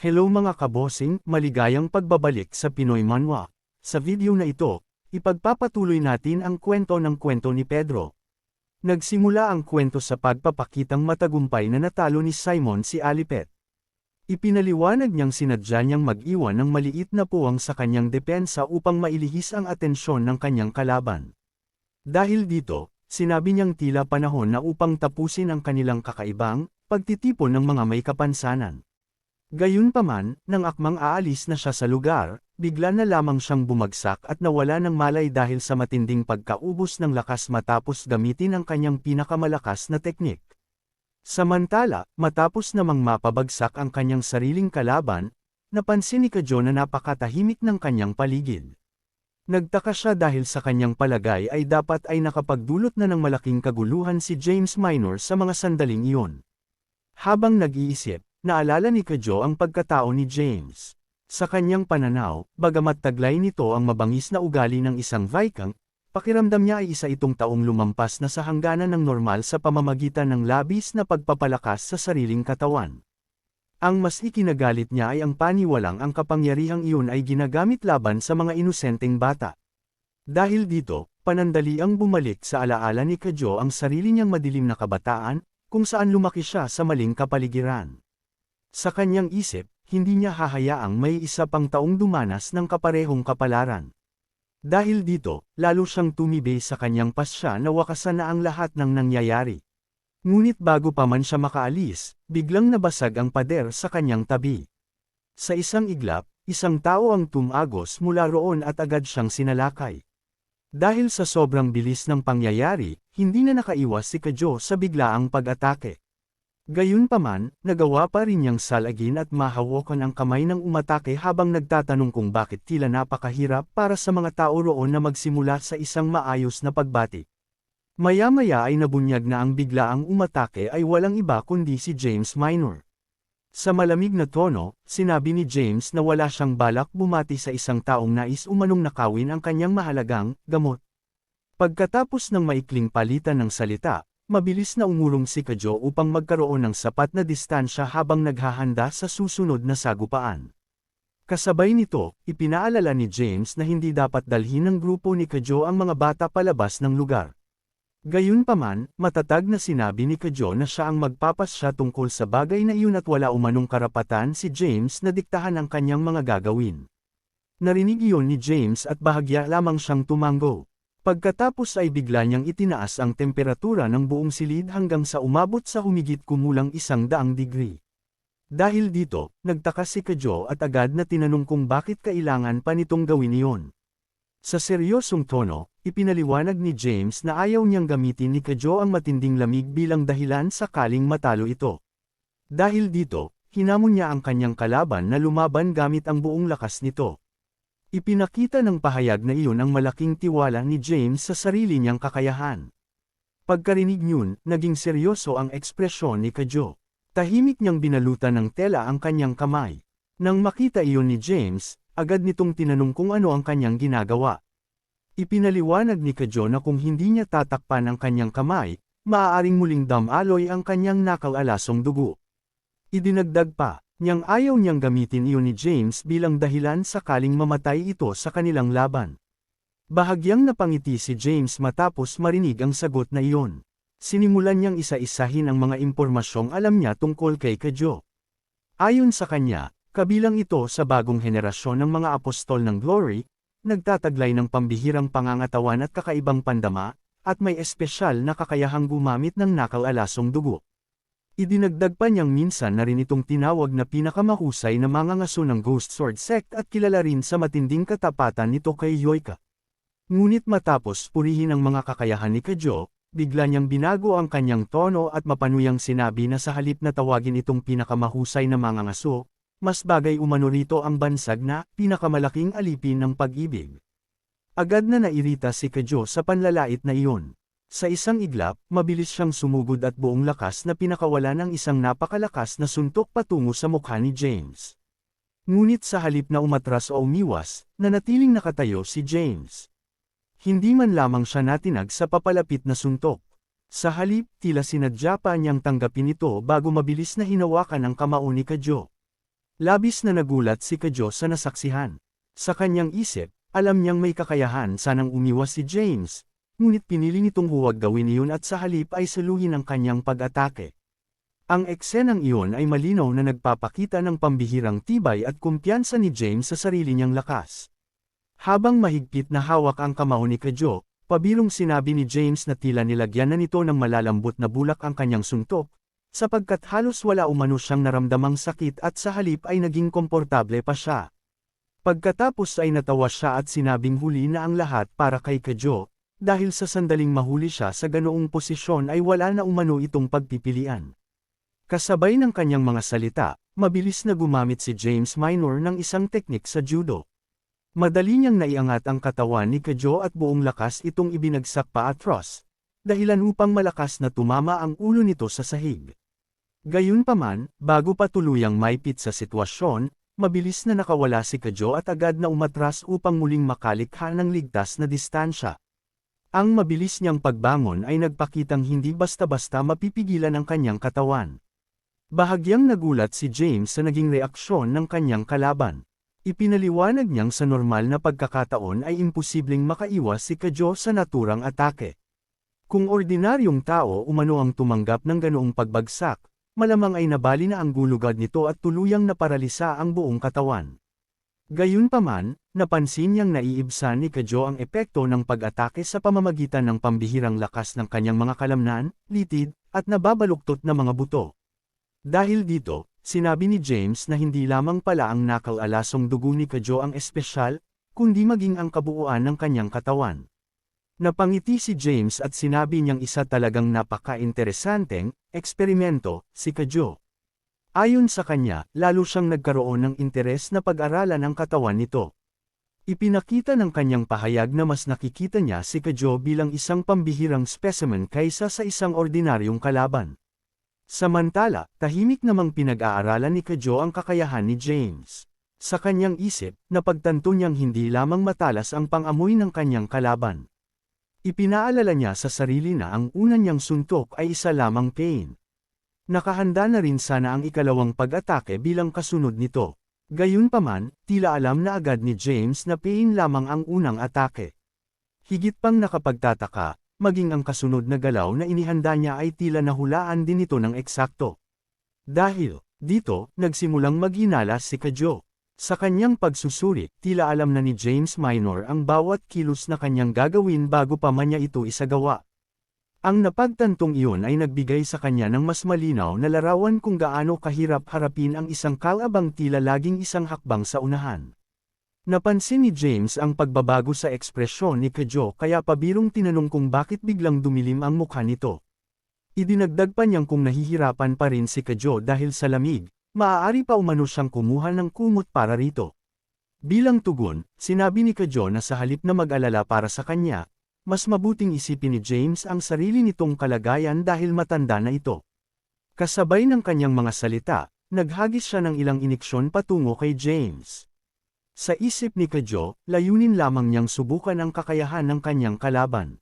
Hello mga kabosing, maligayang pagbabalik sa Pinoy Manhwa. Sa video na ito, ipagpapatuloy natin ang kwento ni Pedro. Nagsimula ang kwento sa pagpapakitang matagumpay na natalo ni Simon si Alipet. Ipinaliwanag niyang sinadya niyang mag-iwan ng maliit na puwang sa kanyang depensa upang mailihis ang atensyon ng kanyang kalaban. Dahil dito, sinabi niyang tila panahon na upang tapusin ang kanilang kakaibang pagtitipon ng mga may kapansanan. Gayunpaman, nang akmang aalis na siya sa lugar, bigla na lamang siyang bumagsak at nawala ng malay dahil sa matinding pagkaubos ng lakas matapos gamitin ang kanyang pinakamalakas na teknik. Samantala, matapos namang mapabagsak ang kanyang sariling kalaban, napansin ni Kajou na napakatahimik ng kanyang paligid. Nagtaka siya dahil sa kanyang palagay ay dapat ay nakapagdulot na ng malaking kaguluhan si James Minor sa mga sandaling iyon. Habang nag-iisip, naalala ni Kajou ang pagkatao ni James. Sa kanyang pananaw, bagamat taglay nito ang mabangis na ugali ng isang Vikings, pakiramdam niya ay isa itong taong lumampas na sa hangganan ng normal sa pamamagitan ng labis na pagpapalakas sa sariling katawan. Ang mas ikinagalit niya ay ang paniwalang ang kapangyarihang iyon ay ginagamit laban sa mga inosenteng bata. Dahil dito, panandali ang bumalik sa alaala ni Kajou ang sarili niyang madilim na kabataan, kung saan lumaki siya sa maling kapaligiran. Sa kanyang isip, hindi niya hahayaang may isa pang taong dumanas ng kaparehong kapalaran. Dahil dito, lalo siyang tumibe sa kanyang pasya na wakasan na ang lahat ng nangyayari. Ngunit bago pa man siya makaalis, biglang nabasag ang pader sa kanyang tabi. Sa isang iglap, isang tao ang tumagos mula roon at agad siyang sinalakay. Dahil sa sobrang bilis ng pangyayari, hindi na nakaiwas si Kajou sa biglaang pag-atake. Gayunpaman, nagawa pa rin niyang salagin at mahawakan ang kamay ng umatake habang nagtatanong kung bakit tila napakahirap para sa mga tao roon na magsimula sa isang maayos na pagbati. Maya-maya ay nabunyag na ang biglaang umatake ay walang iba kundi si James Minor. Sa malamig na tono, sinabi ni James na wala siyang balak bumati sa isang taong nais umanong nakawin ang kanyang mahalagang gamot. Pagkatapos ng maikling palitan ng salita, mabilis na umurong si Kajou upang magkaroon ng sapat na distansya habang naghahanda sa susunod na sagupaan. Kasabay nito, ipinaalala ni James na hindi dapat dalhin ng grupo ni Kajou ang mga bata palabas ng lugar. Gayunpaman, matatag na sinabi ni Kajou na siya ang magpapasya tungkol sa bagay na iyon at wala umanong karapatan si James na diktahan ang kanyang mga gagawin. Narinig iyon ni James at bahagya lamang siyang tumango. Pagkatapos ay bigla niyang itinaas ang temperatura ng buong silid hanggang sa umabot sa humigit kumulang 100 degree. Dahil dito, nagtaka si Kajou at agad na tinanong kung bakit kailangan pa nitong gawin iyon. Sa seryosong tono, ipinaliwanag ni James na ayaw niyang gamitin ni Kajou ang matinding lamig bilang dahilan sakaling matalo ito. Dahil dito, hinamon niya ang kanyang kalaban na lumaban gamit ang buong lakas nito. Ipinakita ng pahayag na iyon ang malaking tiwala ni James sa sarili niyang kakayahan. Pagkarinig niyon, naging seryoso ang ekspresyon ni Kajou. Tahimik niyang binalutan ng tela ang kanyang kamay. Nang makita iyon ni James, agad nitong tinanong kung ano ang kanyang ginagawa. Ipinaliwanag ni Kajou na kung hindi niya tatakpan ang kanyang kamay, maaaring muling damaloy ang kanyang nakalalasong dugo. Idinagdag pa niyang ayaw niyang gamitin iyon ni James bilang dahilan sakaling mamatay ito sa kanilang laban. Bahagyang napangiti si James matapos marinig ang sagot na iyon. Sinimulan niyang isa-isahin ang mga impormasyong alam niya tungkol kay Kajou. Ayon sa kanya, kabilang ito sa bagong henerasyon ng mga apostol ng Glory, nagtataglay ng pambihirang pangangatawan at kakaibang pandama, at may espesyal na kakayahang gumamit ng nakalalasong dugo. Idinagdag pa niyang minsan na rin itong tinawag na pinakamahusay na mangangaso ng Ghost Sword Sect at kilala rin sa matinding katapatan nito kay Yoika. Ngunit matapos purihin ang mga kakayahan ni Kajou, bigla niyang binago ang kanyang tono at mapanuyang sinabi na sa halip na tawagin itong pinakamahusay na mangangaso, mas bagay umano rito ang bansag na pinakamalaking alipin ng pag-ibig. Agad na nairita si Kajou sa panlalait na iyon. Sa isang iglap, mabilis siyang sumugod at buong lakas na pinakawala ng isang napakalakas na suntok patungo sa mukha ni James. Ngunit sa halip na umatras o umiwas, nanatiling nakatayo si James. Hindi man lamang siya natinag sa papalapit na suntok. Sa halip, tila sinadya pa niyang tanggapin ito bago mabilis na hinawakan ang kamao ni Kajou. Labis na nagulat si Kadyo sa nasaksihan. Sa kanyang isip, alam niyang may kakayahan sanang umiwas si James, ngunit pinili nitong huwag gawin iyon at sa halip ay saluhin ang kanyang pag-atake. Ang eksenang iyon ay malinaw na nagpapakita ng pambihirang tibay at kumpiyansa ni James sa sarili niyang lakas. Habang mahigpit na hawak ang kamao ni Kadyo, pabirong sinabi ni James na tila nilagyan na nito ng malalambot na bulak ang kanyang suntok, sapagkat halos wala umano siyang naramdamang sakit at sa halip ay naging komportable pa siya. Pagkatapos ay natawa siya at sinabing huli na ang lahat para kay Kadyo, dahil sa sandaling mahuli siya sa ganoong posisyon ay wala na umano itong pagpipilian. Kasabay ng kanyang mga salita, mabilis na gumamit si James Minor ng isang teknik sa judo. Madali niyang naiangat ang katawan ni Kadyo at buong lakas itong ibinagsak paatros, dahilan upang malakas na tumama ang ulo nito sa sahig. Gayunpaman, bago pa tuluyang maipit sa sitwasyon, mabilis na nakawala si Kadyo at agad na umatras upang muling makalikha ng ligtas na distansya. Ang mabilis niyang pagbangon ay nagpakitang hindi basta-basta mapipigilan ang kanyang katawan. Bahagyang nagulat si James sa naging reaksyon ng kanyang kalaban. Ipinaliwanag niyang sa normal na pagkakataon ay imposibleng makaiwas si Kadyo sa naturang atake. Kung ordinaryong tao umano ang tumanggap ng ganoong pagbagsak, malamang ay nabali na ang gulugad nito at tuluyang naparalisa ang buong katawan. Gayunpaman, napansin niyang naiibsan ni Kadyo ang epekto ng pag-atake sa pamamagitan ng pambihirang lakas ng kanyang mga kalamnan, litid, at nababaluktot na mga buto. Dahil dito, sinabi ni James na hindi lamang pala ang nakal-alasong dugo ni Kadyo ang espesyal, kundi maging ang kabuuan ng kanyang katawan. Napangiti si James at sinabi niyang isa talagang napaka-interesanteng eksperimento, si Kadyo. Ayon sa kanya, lalo siyang nagkaroon ng interes na pag-aralan ang katawan nito. Ipinakita ng kanyang pahayag na mas nakikita niya si Kadyo bilang isang pambihirang specimen kaysa sa isang ordinaryong kalaban. Samantala, tahimik namang pinag-aaralan ni Kadyo ang kakayahan ni James. Sa kanyang isip, napagtanto niyang hindi lamang matalas ang pang-amoy ng kanyang kalaban. Ipinaalala niya sa sarili na ang una niyang suntok ay isa lamang pain. Nakahanda na rin sana ang ikalawang pag-atake bilang kasunod nito. Gayunpaman, tila alam na agad ni James na pain lamang ang unang atake. Higit pang nakapagtataka, maging ang kasunod na galaw na inihanda niya ay tila nahulaan din ito ng eksakto. Dahil dito, nagsimulang maghinala si Kadyo. Sa kanyang pagsusuri, tila alam na ni James Minor ang bawat kilos na kanyang gagawin bago pa man niya ito isagawa. Ang napagtantong iyon ay nagbigay sa kanya ng mas malinaw na larawan kung gaano kahirap harapin ang isang kalabang tila laging isang hakbang sa unahan. Napansin ni James ang pagbabago sa ekspresyon ni Kadyo kaya pabirong tinanong kung bakit biglang dumilim ang mukha nito. Idinagdag pa niyang kung nahihirapan pa rin si Kadyo dahil sa lamig, maaari pa umano siyang kumuha ng kumot para rito. Bilang tugon, sinabi ni Kadyo na sa halip na mag-alala para sa kanya, mas mabuting isipin ni James ang sarili nitong kalagayan dahil matanda na ito. Kasabay ng kanyang mga salita, naghagis siya ng ilang iniksyon patungo kay James. Sa isip ni Kadyo, layunin lamang niyang subukan ang kakayahan ng kanyang kalaban.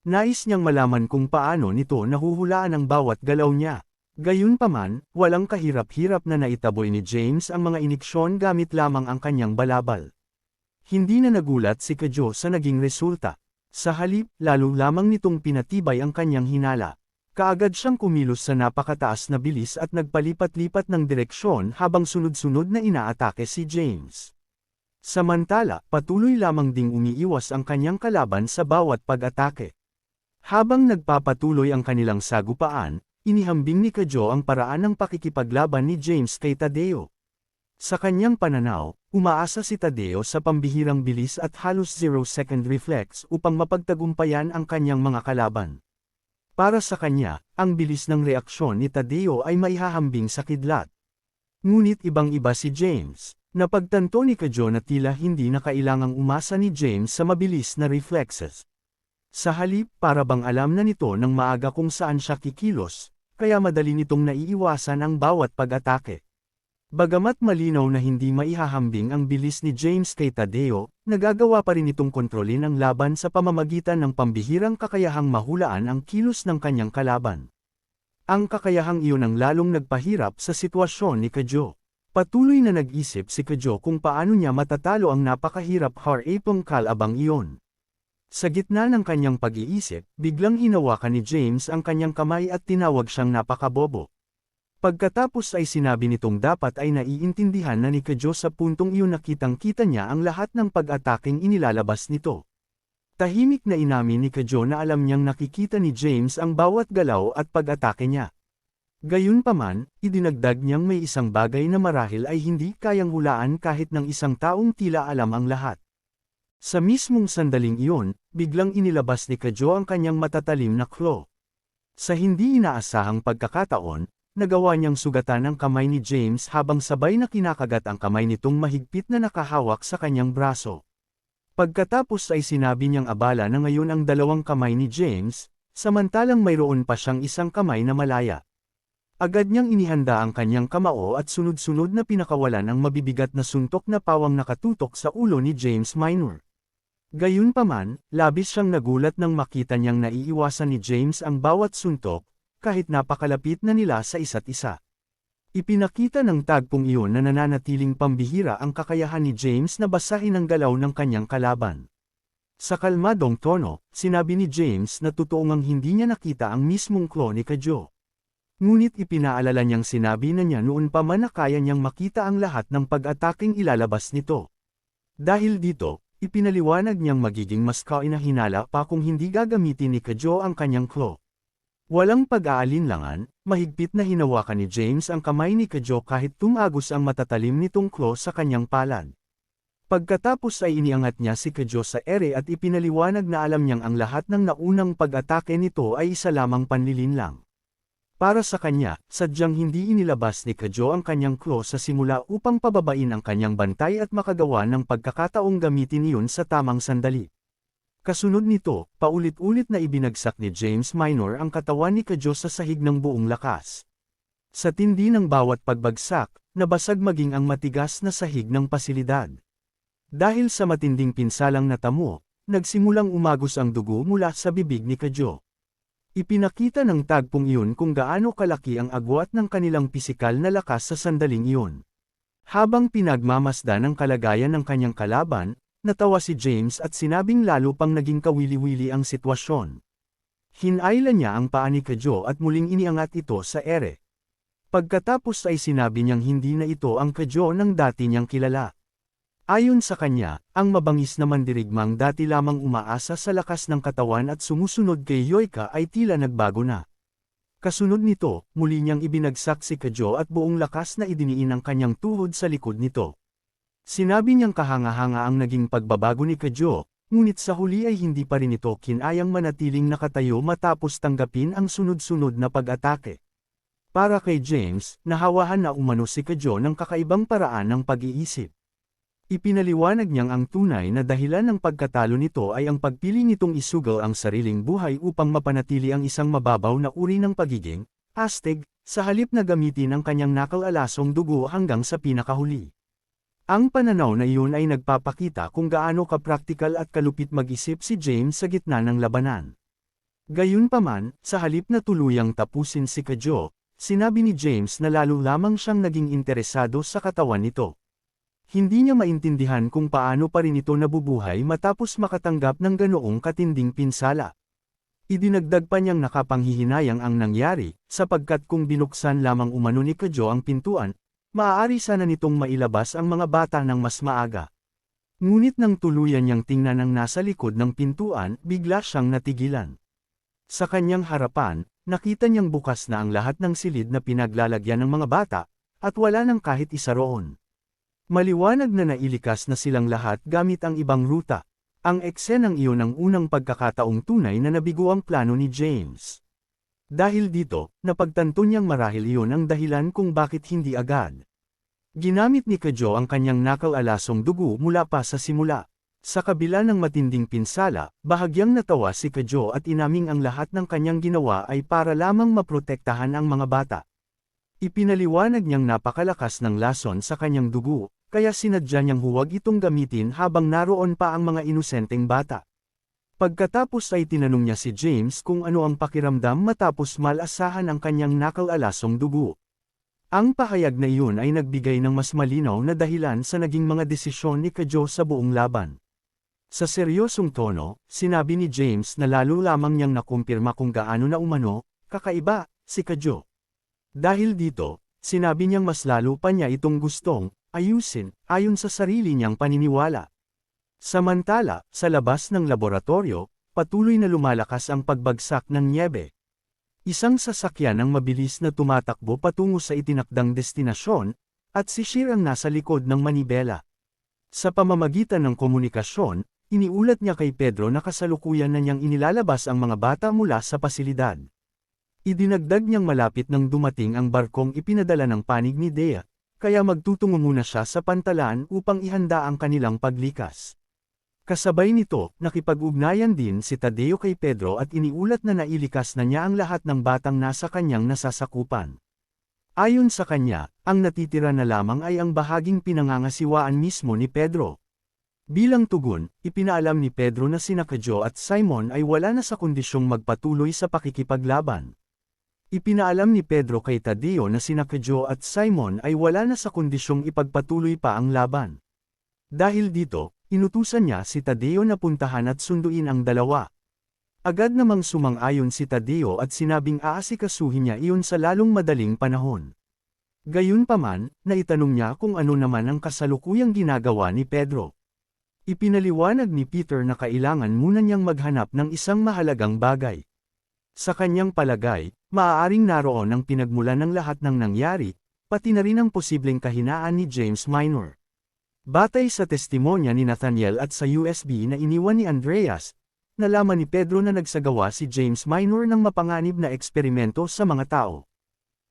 Nais niyang malaman kung paano nito nahuhulaan ang bawat galaw niya. Gayunpaman, walang kahirap-hirap na naitaboy ni James ang mga iniksyon gamit lamang ang kanyang balabal. Hindi na nagulat si Kadyo sa naging resulta. Sa halip, lalo lamang nitong pinatibay ang kanyang hinala. Kaagad siyang kumilos sa napakataas na bilis at nagpalipat-lipat ng direksyon habang sunod-sunod na inaatake si James. Samantala, patuloy lamang ding umiiwas ang kanyang kalaban sa bawat pag-atake. Habang nagpapatuloy ang kanilang sagupaan, inihambing ni Kadyo ang paraan ng pakikipaglaban ni James kay Tadeo. Sa kanyang pananaw, umaasa si Tadeo sa pambihirang bilis at halos 0-second reflex upang mapagtagumpayan ang kanyang mga kalaban. Para sa kanya, ang bilis ng reaksyon ni Tadeo ay maihahambing sa kidlat. Ngunit ibang-iba si James. Napagtanto ni Kadyo na tila hindi na kailangang umasa ni James sa mabilis na reflexes. Sa halip, para bang alam na nito ng maaga kung saan siya kikilos, kaya madali nitong naiiwasan ang bawat pag-atake. Bagamat malinaw na hindi maihahambing ang bilis ni James kay Tadeo, nagagawa pa rin itong kontrolin ang laban sa pamamagitan ng pambihirang kakayahang mahulaan ang kilos ng kanyang kalaban. Ang kakayahang iyon ang lalong nagpahirap sa sitwasyon ni Kadyo. Patuloy na nag-isip si Kajou kung paano niya matatalo ang napakahirap harapang kalabang iyon. Sa gitna ng kanyang pag-iisip, biglang hinawakan ni James ang kanyang kamay at tinawag siyang napakabobo. Pagkatapos ay sinabi nitong dapat ay naiintindihan na ni Kajou sa puntong iyon na kitang-kita niya ang lahat ng pag-ataking inilalabas nito. Tahimik na inamin ni Kajou na alam niyang nakikita ni James ang bawat galaw at pag-atake niya. Gayunpaman, idinagdag niyang may isang bagay na marahil ay hindi kayang hulaan kahit ng isang taong tila alam ang lahat. Sa mismong sandaling iyon, biglang inilabas ni Kajou ang kanyang matatalim na claw. Sa hindi inaasahang pagkakataon, nagawa niyang sugatan ang kamay ni James habang sabay na kinakagat ang kamay nitong mahigpit na nakahawak sa kanyang braso. Pagkatapos ay sinabi niyang abala na ngayon ang dalawang kamay ni James, samantalang mayroon pa siyang isang kamay na malaya. Agad niyang inihanda ang kanyang kamao at sunod-sunod na pinakawalan ang mabibigat na suntok na pawang nakatutok sa ulo ni James Minor. Gayunpaman, labis siyang nagulat nang makita niyang naiiwasan ni James ang bawat suntok, kahit napakalapit na nila sa isa't isa. Ipinakita ng tagpong iyon na nananatiling pambihira ang kakayahan ni James na basahin ang galaw ng kanyang kalaban. Sa kalmadong tono, sinabi ni James na totoong hindi niya nakita ang mismong claw ni Kajou. Ngunit ipinaalala niyang sinabi na niya noon pa man na kaya niyang makita ang lahat ng pag-ataking ilalabas nito. Dahil dito, ipinaliwanag niyang magiging mas kainahinala pa kung hindi gagamitin ni Kajou ang kanyang claw. Walang pag-aalinlangan, mahigpit na hinawakan ni James ang kamay ni Kajou kahit tumagos ang matatalim nitong claw sa kanyang palad. Pagkatapos ay iniangat niya si Kajou sa ere at ipinaliwanag na alam niyang ang lahat ng naunang pag-atake nito ay isa lamang panlilinlang. Para sa kanya, sadyang hindi inilabas ni Kajou ang kanyang claw sa simula upang pababain ang kanyang bantay at makagawa ng pagkakataong gamitin iyon sa tamang sandali. Kasunod nito, paulit-ulit na ibinagsak ni James Minor ang katawan ni Kajou sa sahig ng buong lakas. Sa tindi ng bawat pagbagsak, nabasag maging ang matigas na sahig ng pasilidad. Dahil sa matinding pinsalang natamo, nagsimulang umagos ang dugo mula sa bibig ni Kajou. Ipinakita ng tagpong iyon kung gaano kalaki ang agwat ng kanilang pisikal na lakas sa sandaling iyon. Habang pinagmamasdan ang kalagayan ng kanyang kalaban, natawa si James at sinabing lalo pang naging kawili-wili ang sitwasyon. Hinailan niya ang paa ni Kajou at muling iniangat ito sa ere. Pagkatapos ay sinabi niyang hindi na ito ang Kajou ng dati niyang kilala. Ayon sa kanya, ang mabangis na mandirigmang dati lamang umaasa sa lakas ng katawan at sumusunod kay Yoika ay tila nagbago na. Kasunod nito, muli niyang ibinagsak si Kajou at buong lakas na idiniin ang kanyang tuhod sa likod nito. Sinabi niyang kahanga-hanga ang naging pagbabago ni Kajou, ngunit sa huli ay hindi pa rin ito kinayang manatiling nakatayo matapos tanggapin ang sunod-sunod na pag-atake. Para kay James, nahawahan na umano si Kajou ng kakaibang paraan ng pag-iisip. Ipinaliwanag niyang ang tunay na dahilan ng pagkatalo nito ay ang pagpili nitong isugal ang sariling buhay upang mapanatili ang isang mababaw na uri ng pagiging astig, sa halip na gamitin ang kanyang nakalalasong dugo hanggang sa pinakahuli. Ang pananaw na iyon ay nagpapakita kung gaano kapraktikal at kalupit mag-isip si James sa gitna ng labanan. Gayunpaman, sa halip na tuluyang tapusin si Kajou, sinabi ni James na lalo lamang siyang naging interesado sa katawan nito. Hindi niya maintindihan kung paano pa rin ito nabubuhay matapos makatanggap ng ganoong katinding pinsala. Idinagdag pa niyang nakapanghihinayang ang nangyari, sapagkat kung binuksan lamang umano ni Kajou ang pintuan, maaari sana nitong mailabas ang mga bata ng mas maaga. Ngunit nang tuluyan niyang tingnan ang nasa likod ng pintuan, bigla siyang natigilan. Sa kanyang harapan, nakita niyang bukas na ang lahat ng silid na pinaglalagyan ng mga bata, at wala nang kahit isa roon. Maliwanag na nailikas na silang lahat gamit ang ibang ruta. Ang eksenang iyon ang unang pagkakataong tunay na nabigo ang plano ni James. Dahil dito, napagtanto niyang marahil iyon ang dahilan kung bakit hindi agad ginamit ni Kajou ang kanyang nakalalasong dugo mula pa sa simula. Sa kabila ng matinding pinsala, bahagyang natawa si Kajou at inaming ang lahat ng kanyang ginawa ay para lamang maprotektahan ang mga bata. Ipinaliwanag niyang napakalakas ng lason sa kanyang dugo, kaya sinadya niyang huwag itong gamitin habang naroon pa ang mga inosenteng bata. Pagkatapos ay tinanong niya si James kung ano ang pakiramdam matapos malasahan ang kanyang nakalalasong dugo. Ang pahayag na iyon ay nagbigay ng mas malinaw na dahilan sa naging mga desisyon ni Kadyo sa buong laban. Sa seryosong tono, sinabi ni James na lalo lamang niyang nakumpirma kung gaano na umano, kakaiba, si Kadyo. Dahil dito, sinabi niyang mas lalo pa niya itong gustong ayusin, ayon sa sarili niyang paniniwala. Samantala, sa labas ng laboratorio, patuloy na lumalakas ang pagbagsak ng nyebe. Isang sasakyan ang mabilis na tumatakbo patungo sa itinakdang destinasyon, at si Sheer ang nasa likod ng manibela. Sa pamamagitan ng komunikasyon, iniulat niya kay Pedro na kasalukuyan na niyang inilalabas ang mga bata mula sa pasilidad. Idinagdag niyang malapit nang dumating ang barkong ipinadala ng panig ni Dea, kaya magtutungo muna siya sa pantalan upang ihanda ang kanilang paglikas. Kasabay nito, nakipag-ugnayan din si Tadeo kay Pedro at iniulat na nailikas na niya ang lahat ng batang nasa kanyang nasasakupan. Ayon sa kanya, ang natitira na lamang ay ang bahaging pinangangasiwaan mismo ni Pedro. Bilang tugon, ipinaalam ni Pedro na sina Kadyo at Simon ay wala na sa kondisyong magpatuloy sa pakikipaglaban. Ipinaalam ni Pedro kay Tadeo na sina Kadyo at Simon ay wala na sa kondisyong ipagpatuloy pa ang laban. Dahil dito, inutusan niya si Tadeo na puntahan at sunduin ang dalawa. Agad namang sumang-ayon si Tadeo at sinabing aasikasuhin niya iyon sa lalong madaling panahon. Gayunpaman, naitanong niya kung ano naman ang kasalukuyang ginagawa ni Pedro. Ipinaliwanag ni Peter na kailangan muna niyang maghanap ng isang mahalagang bagay. Sa kanyang palagay, maaaring naroon ang pinagmulan ng lahat ng nangyari, pati na rin ang posibleng kahinaan ni James Minor. Batay sa testimonya ni Nathaniel at sa USB na iniwan ni Andreas, nalaman ni Pedro na nagsagawa si James Minor ng mapanganib na eksperimento sa mga tao.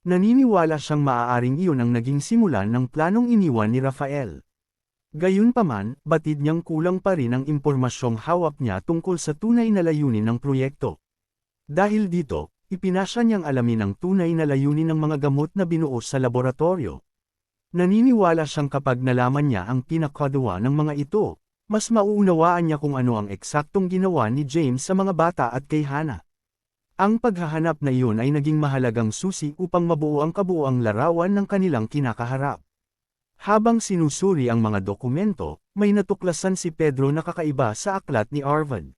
Naniniwala siyang maaaring iyon ang naging simulan ng planong iniwan ni Rafael. Gayunpaman, batid niyang kulang pa rin ang impormasyong hawak niya tungkol sa tunay na layunin ng proyekto. Dahil dito, ipinasya niyang alamin ang tunay na layunin ng mga gamot na binuo sa laboratorio. Naniniwala siyang kapag nalaman niya ang pinakagawa ng mga ito, mas mauunawaan niya kung ano ang eksaktong ginawa ni James sa mga bata at kay Hannah. Ang paghahanap na iyon ay naging mahalagang susi upang mabuo ang kabuuang larawan ng kanilang kinakaharap. Habang sinusuri ang mga dokumento, may natuklasan si Pedro na kakaiba sa aklat ni Arvad.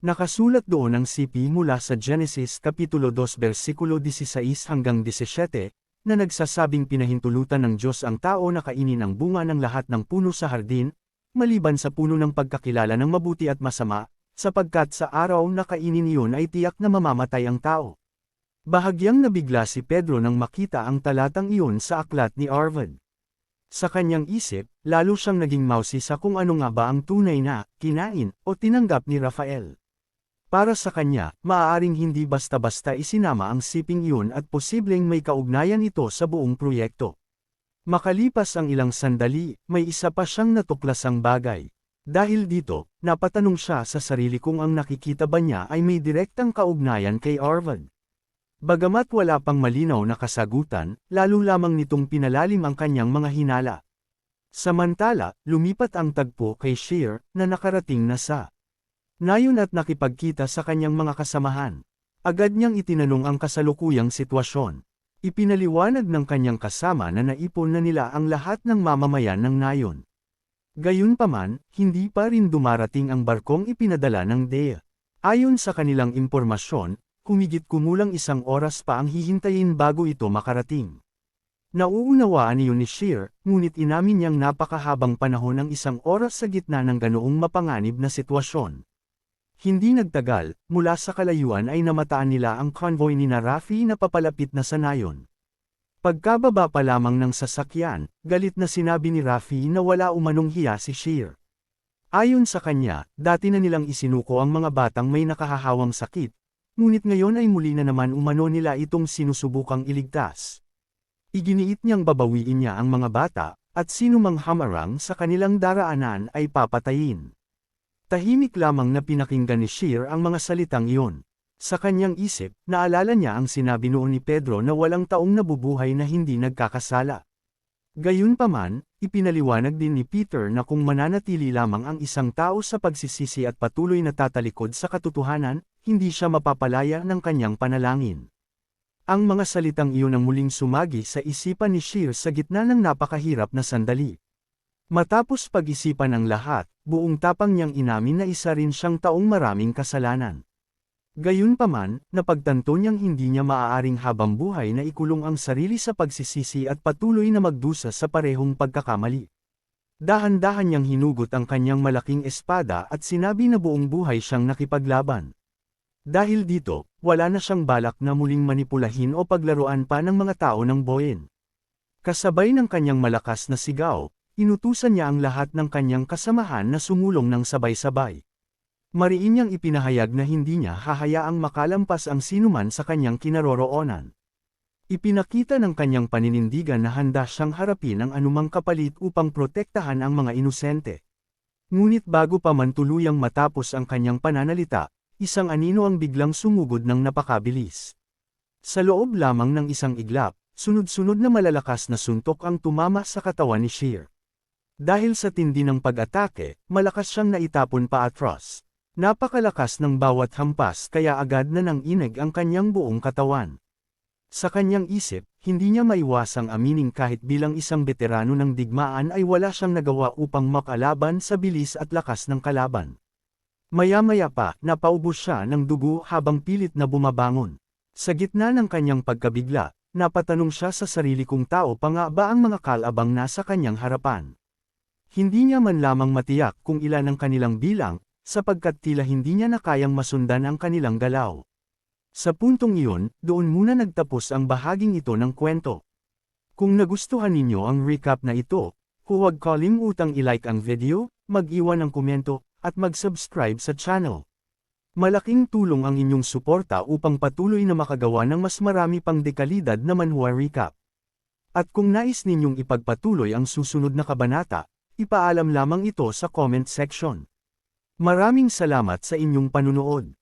Nakasulat doon ang sipi mula sa Genesis Kapitulo 2 versikulo 16 hanggang 17, na nagsasabing pinahintulutan ng Diyos ang tao na kainin ang bunga ng lahat ng puno sa hardin, maliban sa puno ng pagkakilala ng mabuti at masama, sapagkat sa araw na kainin iyon ay tiyak na mamamatay ang tao. Bahagyang nabigla si Pedro nang makita ang talatang iyon sa aklat ni Arvad. Sa kanyang isip, lalo siyang naging mausisa kung ano nga ba ang tunay na, kinain, o tinanggap ni Rafael. Para sa kanya, maaaring hindi basta-basta isinama ang siping iyon at posibleng may kaugnayan ito sa buong proyekto. Makalipas ang ilang sandali, may isa pa siyang natuklasang bagay. Dahil dito, napatanong siya sa sarili kung ang nakikita ba niya ay may direktang kaugnayan kay Arvad. Bagamat wala pang malinaw na kasagutan, lalo lamang nitong pinalalim ang kanyang mga hinala. Samantala, lumipat ang tagpo kay Sheer, na nakarating na sa Nayon at nakipagkita sa kanyang mga kasamahan. Agad niyang itinanong ang kasalukuyang sitwasyon. Ipinaliwanag ng kanyang kasama na naipon na nila ang lahat ng mamamayan ng Nayon. Gayunpaman, hindi pa rin dumarating ang barkong ipinadala ng Dea. Ayon sa kanilang impormasyon, humigit kumulang 1 oras pa ang hihintayin bago ito makarating. Nauunawaan iyon ni Sheer, ngunit inamin niyang napakahabang panahon ng 1 oras sa gitna ng ganoong mapanganib na sitwasyon. Hindi nagtagal, mula sa kalayuan ay namataan nila ang convoy ni Rafi na papalapit na sa Nayon. Pagkababa pa lamang ng sasakyan, galit na sinabi ni Rafi na wala umanong hiya si Sheer. Ayon sa kanya, dati na nilang isinuko ang mga batang may nakahahawang sakit, ngunit ngayon ay muli na naman umano nila itong sinusubukang iligtas. Iginiit niyang babawiin niya ang mga bata, at sinumang hamarang sa kanilang daraanan ay papatayin. Tahimik lamang na pinakinggan ni Sheer ang mga salitang iyon. Sa kanyang isip, naalala niya ang sinabi noon ni Pedro na walang taong nabubuhay na hindi nagkakasala. Gayunpaman, ipinaliwanag din ni Peter na kung mananatili lamang ang isang tao sa pagsisisi at patuloy na tatalikod sa katotohanan, hindi siya mapapalaya ng kanyang panalangin. Ang mga salitang iyon ang muling sumagi sa isipan ni Shears sa gitna ng napakahirap na sandali. Matapos pag-isipan ang lahat, buong tapang niyang inamin na isa rin siyang taong maraming kasalanan. Gayunpaman, napagtanto niyang hindi niya maaaring habang buhay na ikulong ang sarili sa pagsisisi at patuloy na magdusa sa parehong pagkakamali. Dahan-dahan niyang hinugot ang kanyang malaking espada at sinabi na buong buhay siyang nakipaglaban. Dahil dito, wala na siyang balak na muling manipulahin o paglaruan pa ng mga tao ng Boyen. Kasabay ng kanyang malakas na sigaw, inutusan niya ang lahat ng kanyang kasamahan na sumulong ng sabay-sabay. Mariin niyang ipinahayag na hindi niya hahayaang makalampas ang sinuman sa kanyang kinaroroonan. Ipinakita ng kanyang paninindigan na handa siyang harapin ang anumang kapalit upang protektahan ang mga inosente. Ngunit bago pa man tuluyang matapos ang kanyang pananalita, isang anino ang biglang sumugod ng napakabilis. Sa loob lamang ng isang iglap, sunod-sunod na malalakas na suntok ang tumama sa katawan ni Shear. Dahil sa tindi ng pag-atake, malakas siyang naitapon pa atras. Napakalakas ng bawat hampas kaya agad na nanginig ang kanyang buong katawan. Sa kanyang isip, hindi niya maiwasang aminin kahit bilang isang veterano ng digmaan ay wala siyang nagawa upang makalaban sa bilis at lakas ng kalaban. Maya-maya pa, napaubos siya ng dugo habang pilit na bumabangon. Sa gitna ng kanyang pagkabigla, napatanong siya sa sarili kung tao pa nga ba ang mga kalabang nasa kanyang harapan. Hindi niya man lamang matiyak kung ilan ang kanilang bilang, sapagkat tila hindi niya na kayang masundan ang kanilang galaw. Sa puntong iyon, doon muna nagtapos ang bahaging ito ng kwento. Kung nagustuhan ninyo ang recap na ito, huwag kalimutang i-like ang video, mag-iwan ng komento, at mag-subscribe sa channel. Malaking tulong ang inyong suporta upang patuloy na makagawa ng mas marami pang dekalidad na manhwa recap. At kung nais ninyong ipagpatuloy ang susunod na kabanata, ipaalam lamang ito sa comment section. Maraming salamat sa inyong panunood.